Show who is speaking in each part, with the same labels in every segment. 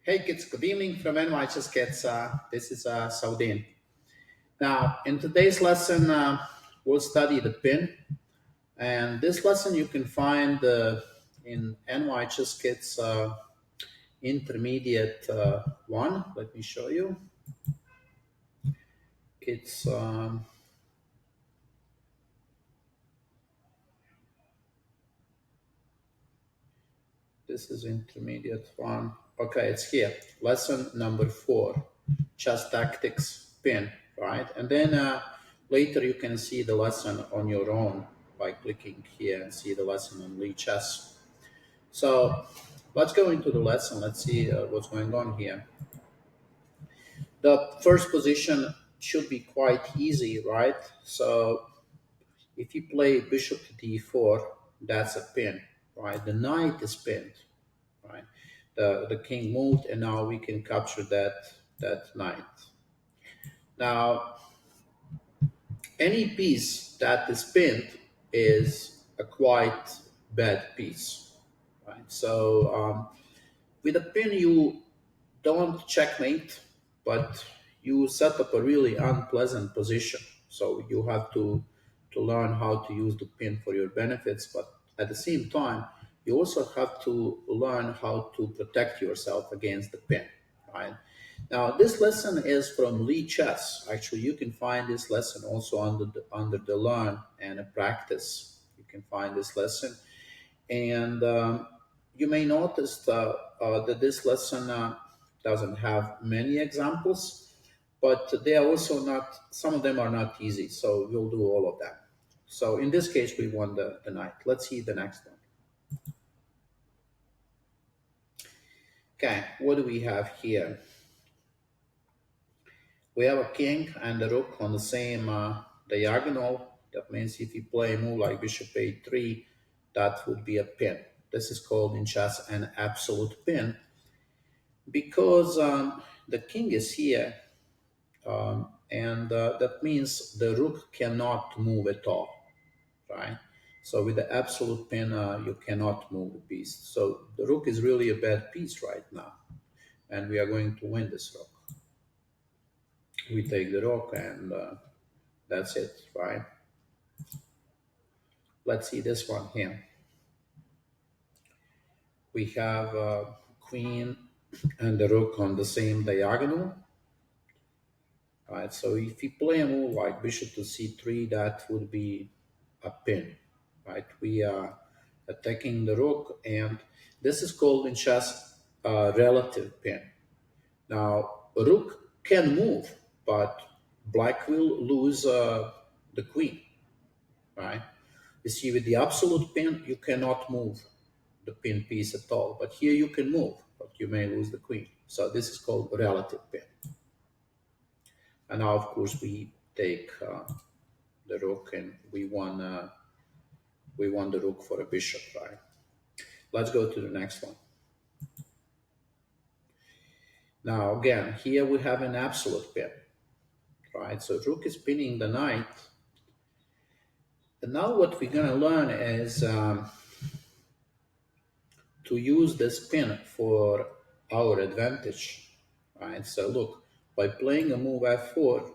Speaker 1: Hey kids, good evening from NYChessKids. This is Saudin. Now, in today's lesson, we'll study the pin. And this lesson you can find in NYChessKids Intermediate 1. Let me show you. It's This is Intermediate 1. Okay, it's here. Lesson number 4, Chess Tactics Pin, right? And then later you can see the lesson on your own by clicking here and see the lesson on Lee Chess. So let's go into the lesson. Let's see what's going on here. The first position should be quite easy, right? So if you play bishop to d4, that's a pin, right? The knight is pinned, right? The king moved, and now we can capture that knight. Now, any piece that is pinned is a quite bad piece, right? So with a pin, you don't checkmate, but you set up a really unpleasant position. So you have to learn how to use the pin for your benefits, but at the same time, you also have to learn how to protect yourself against the pin, right? Now, this lesson is from Lee Chess. Actually, you can find this lesson also under the learn and practice. You can find this lesson. And you may notice that this lesson doesn't have many examples, but they are also not, some of them are not easy. So we'll do all of that. So in this case, we won the knight. Let's see the next one. Okay, what do we have here? We have a king and a rook on the same diagonal. That means if you play a move like bishop a3, that would be a pin. This is called in chess an absolute pin because the king is here, and that means the rook cannot move at all, right? So with the absolute pin, you cannot move the piece. So the rook is really a bad piece right now, and we are going to win this rook. We take the rook, and that's it, right? Let's see this one here. We have queen and the rook on the same diagonal. Right, so if you play a move like bishop to c3, that would be a pin, right? We are attacking the rook, and this is called in chess a relative pin. Now, rook can move, but black will lose the queen, right? You see, with the absolute pin, you cannot move the pin piece at all, but here you can move, but you may lose the queen. So this is called relative pin. And now, of course, we take the rook, and we won the rook for a bishop, right? Let's go to the next one. Now, again, here we have an absolute pin, right? So rook is pinning the knight. And now what we're going to learn is to use this pin for our advantage, right? So look, by playing a move f4,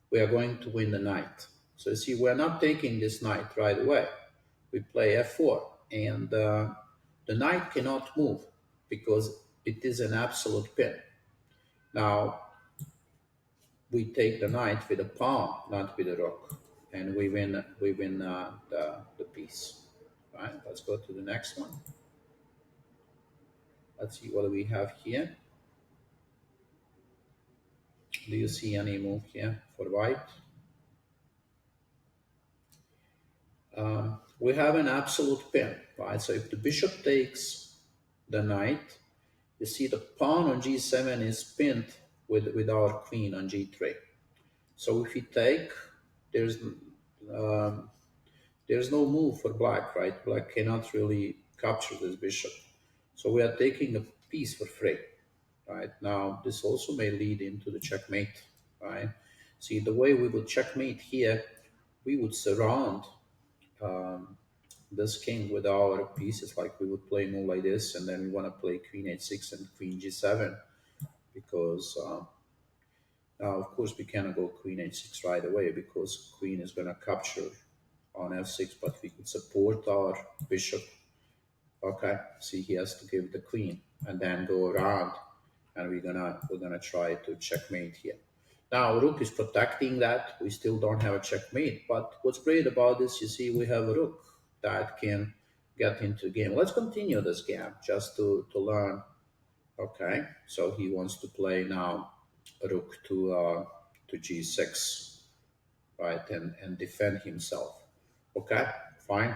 Speaker 1: we are going to win the knight. So you see, we're not taking this knight right away. We play f4, and the knight cannot move because it is an absolute pin. Now, we take the knight with a pawn, not with a rook, and we win the piece. Right? Let's go to the next one. Let's see what we have here. Do you see any move here for white? We have an absolute pin, right? So if the bishop takes the knight, you see the pawn on g7 is pinned with our queen on g3. So if we take, there's no move for black, right? Black cannot really capture this bishop. So we are taking a piece for free, right? Now, this also may lead into the checkmate, right? See, the way we would checkmate here, we would surround this king with our pieces, like we would play move like this, and then we want to play queen h6 and queen g7 because now of course we cannot go queen h6 right away because queen is going to capture on f6, but we could support our bishop. Okay, see, he has to give the queen and then go around, and we're gonna try to checkmate here. Now rook is protecting that. We still don't have a checkmate, but what's great about this, you see, we have a rook that can get into the game. Let's continue this game just to learn. Okay, so he wants to play now rook to g6, right, and defend himself. Okay, fine.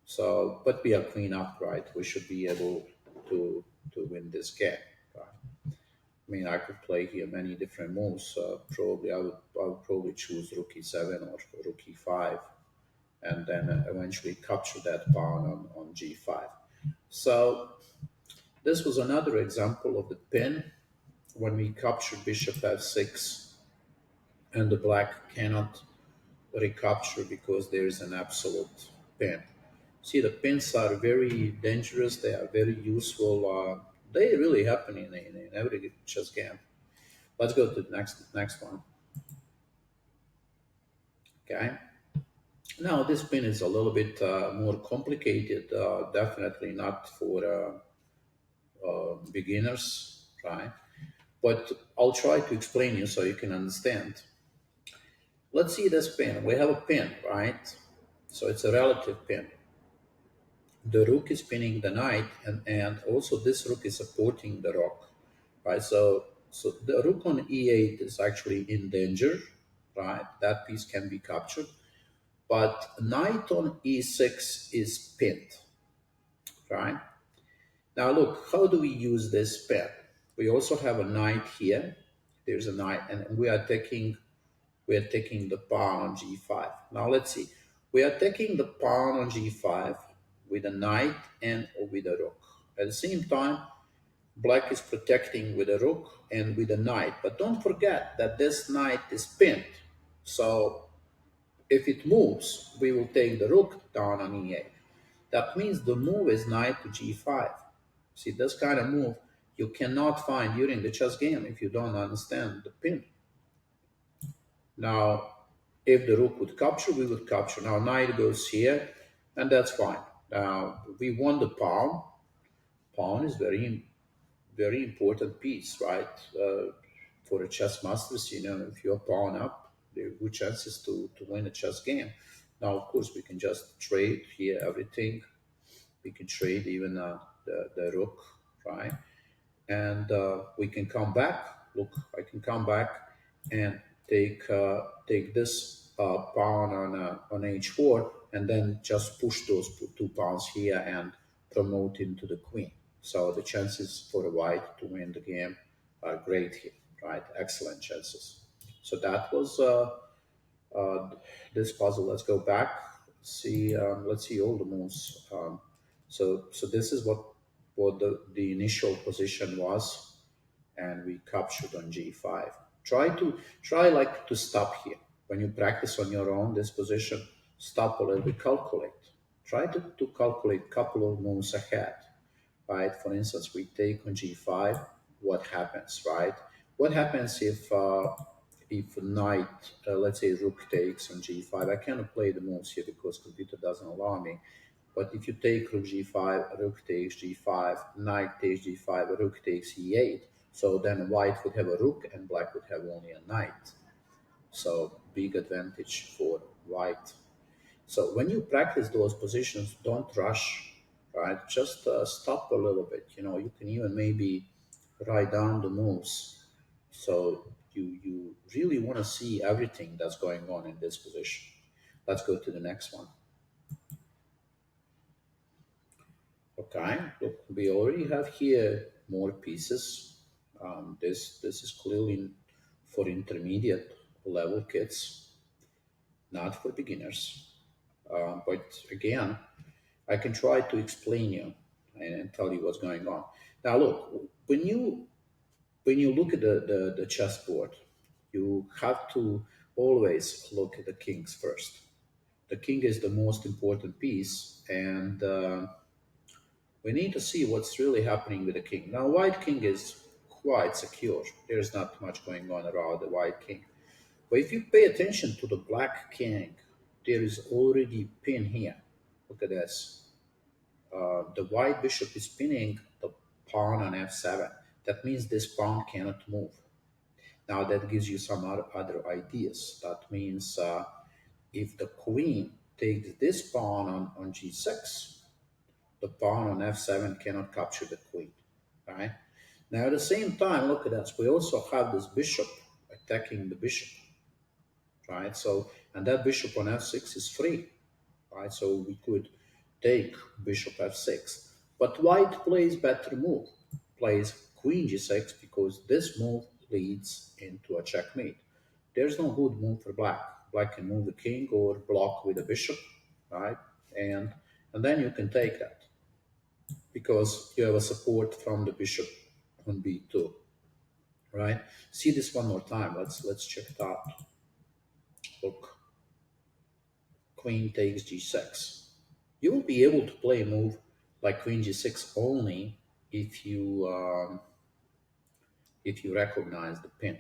Speaker 1: So, but we are clean up, right? We should be able to to win this game. Right? I mean, I could play here many different moves. Probably, I would probably choose rook e7 or rook e5, and then eventually capture that pawn on g5. So this was another example of the pin when we capture bishop f6, and the black cannot recapture because there is an absolute pin. See, the pins are very dangerous. They are very useful. They really happen in every chess game. Let's go to the next one. Okay. Now this pin is a little bit more complicated. Definitely not for beginners, right? But I'll try to explain you so you can understand. Let's see this pin. We have a pin, right? So it's a relative pin. The rook is pinning the knight, and also this rook is supporting the rook, right? So the rook on e8 is actually in danger, right? That piece can be captured, but knight on e6 is pinned, right? Now look, how do we use this pin? We also have a knight here. There's a knight, and we are taking the pawn on g5. Now let's see. We are taking the pawn on g5 with a knight and with a rook. At the same time, black is protecting with a rook and with a knight. But don't forget that this knight is pinned. So if it moves, we will take the rook down on e8. That means the move is knight to g5. See, this kind of move you cannot find during the chess game if you don't understand the pin. Now, if the rook would capture, we would capture. Now, knight goes here, and that's fine. Now, we won the pawn. Pawn is very important piece, right? For a chess masters, if you're pawn up, there are good chances to win a chess game. Now, of course, we can just trade here everything. We can trade even the rook, right? And we can come back. Look, I can come back and take this pawn on h4, and then just push those two pawns here and promote into the queen. So the chances for the white to win the game are great here, right? Excellent chances. So that was uh, this puzzle. Let's go back. See, let's see all the moves. So this is what the initial position was, and we captured on g5. Try like to stop here when you practice on your own this position. Stop a little bit, calculate. Try to calculate a couple of moves ahead, right? For instance, we take on g5. What happens, right? What happens if knight, let's say rook takes on g5? I cannot play the moves here because computer doesn't allow me. But if you take rook g5, rook takes g5, knight takes g5, rook takes e8, so then white would have a rook and black would have only a knight. So big advantage for white. So when you practice those positions, don't rush, right? Just stop a little bit. You can even maybe write down the moves. So you really want to see everything that's going on in this position. Let's go to the next one. Okay, look, we already have here more pieces. This is clearly for intermediate level kids, not for beginners. But again, I can try to explain you and tell you what's going on. Now, look, when you look at the chessboard, you have to always look at the kings first. The king is the most important piece, and we need to see what's really happening with the king. Now, white king is quite secure. There's not much going on around the white king. But if you pay attention to the black king, there is already pin here. Look at this. The white bishop is pinning the pawn on f7. That means this pawn cannot move. Now that gives you some other ideas. That means if the queen takes this pawn on g6, the pawn on f7 cannot capture the queen, right? Now at the same time, look at this. We also have this bishop attacking the bishop, right? So, and that bishop on f6 is free, right? So we could take bishop f6. But white plays better move, plays queen g6 because this move leads into a checkmate. There's no good move for black. Black can move the king or block with the bishop, right? And then you can take that because you have a support from the bishop on b2, right? See this one more time. Let's check it out. Look, queen takes g6. You will be able to play a move like queen g6 only if you recognize the pin,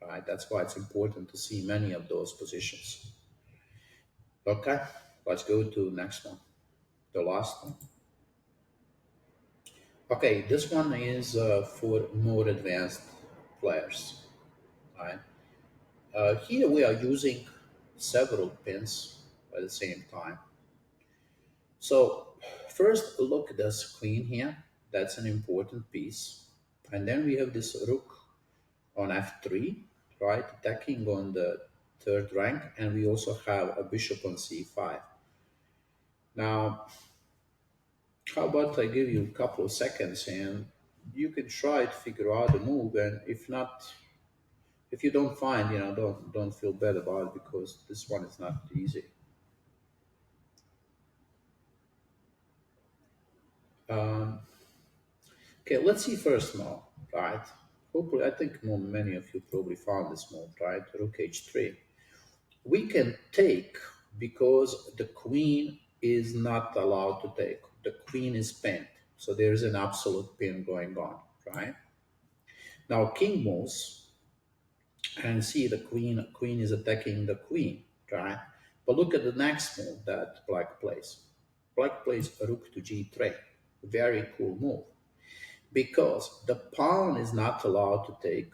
Speaker 1: right? That's why it's important to see many of those positions. Okay, let's go to next one, the last one. Okay, this one is for more advanced players, right? Here we are using several pins at the same time. So first look at this queen here. That's an important piece. And then we have this rook on f3, right? Attacking on the third rank. And we also have a bishop on c5. Now, how about I give you a couple of seconds and you can try to figure out the move. And if not, if you don't find, don't feel bad about it because this one is not easy. Um, okay, let's see first move, right? Hopefully, I think many of you probably found this move, right? Rook h3. We can take because the queen is not allowed to take. The queen is pinned. So there's an absolute pin going on, right? Now king moves and see the queen is attacking the queen, right? But look at the next move that black plays. Black plays rook to g3. Very cool move. Because the pawn is not allowed to take,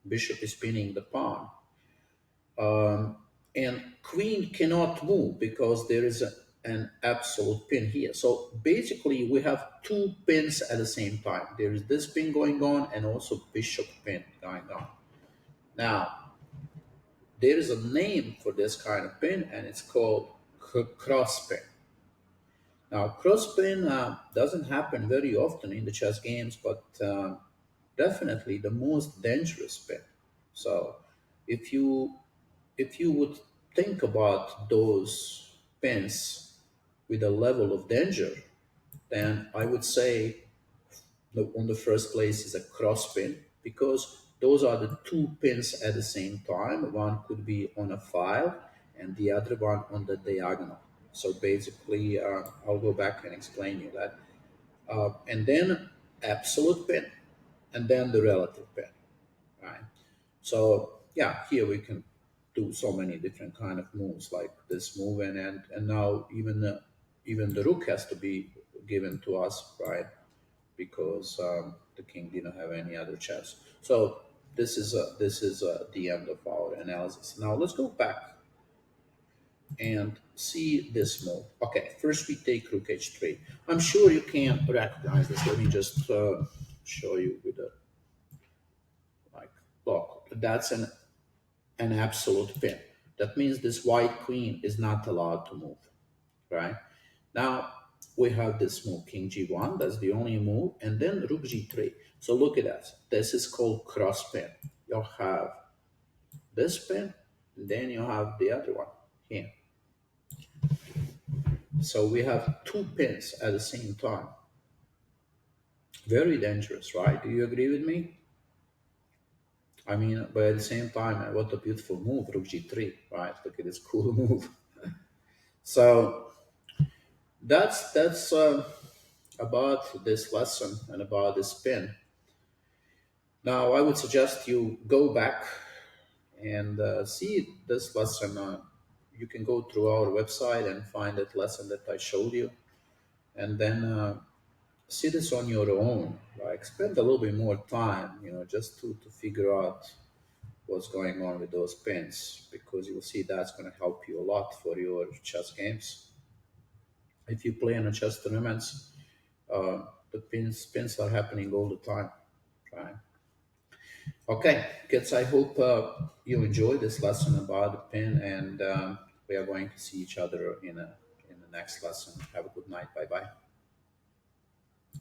Speaker 1: bishop is pinning the pawn. And queen cannot move because there is an absolute pin here. So basically we have two pins at the same time. There is this pin going on and also bishop pin going on. Now, there is a name for this kind of pin and it's called cross pin. Now, cross pin doesn't happen very often in the chess games, but definitely the most dangerous pin. So if you would think about those pins with a level of danger, then I would say on the first place is a cross pin because those are the two pins at the same time. One could be on a file and the other one on the diagonal. So basically, I'll go back and explain you that. And then absolute pin, and then the relative pin, right? So yeah, here we can do so many different kind of moves like this move, and now even the rook has to be given to us, right? Because the king didn't have any other chance. So this is the end of our analysis. Now let's go back and see this move. Okay, first we take rook h3. I'm sure you can recognize this. Let me just show you with a like look. That's an absolute pin. That means this white queen is not allowed to move, right? Now we have this move, king g1, that's the only move, and then rook g3. So look at that. This is called cross pin. You'll have this pin, and then you have the other one here. So we have two pins at the same time. Very dangerous, right? Do you agree with me? I mean, but at the same time, what a beautiful move, Rook G3, right? Look at this cool move. So that's about this lesson and about this spin. Now, I would suggest you go back and see this lesson. You can go through our website and find that lesson that I showed you, and then see this on your own. Like spend a little bit more time, just to figure out what's going on with those pins, because you'll see that's going to help you a lot for your chess games. If you play in a chess tournaments, the pins are happening all the time, right? Okay, kids, I hope you enjoyed this lesson about the pin, and we are going to see each other in the next lesson. Have a good night. Bye bye.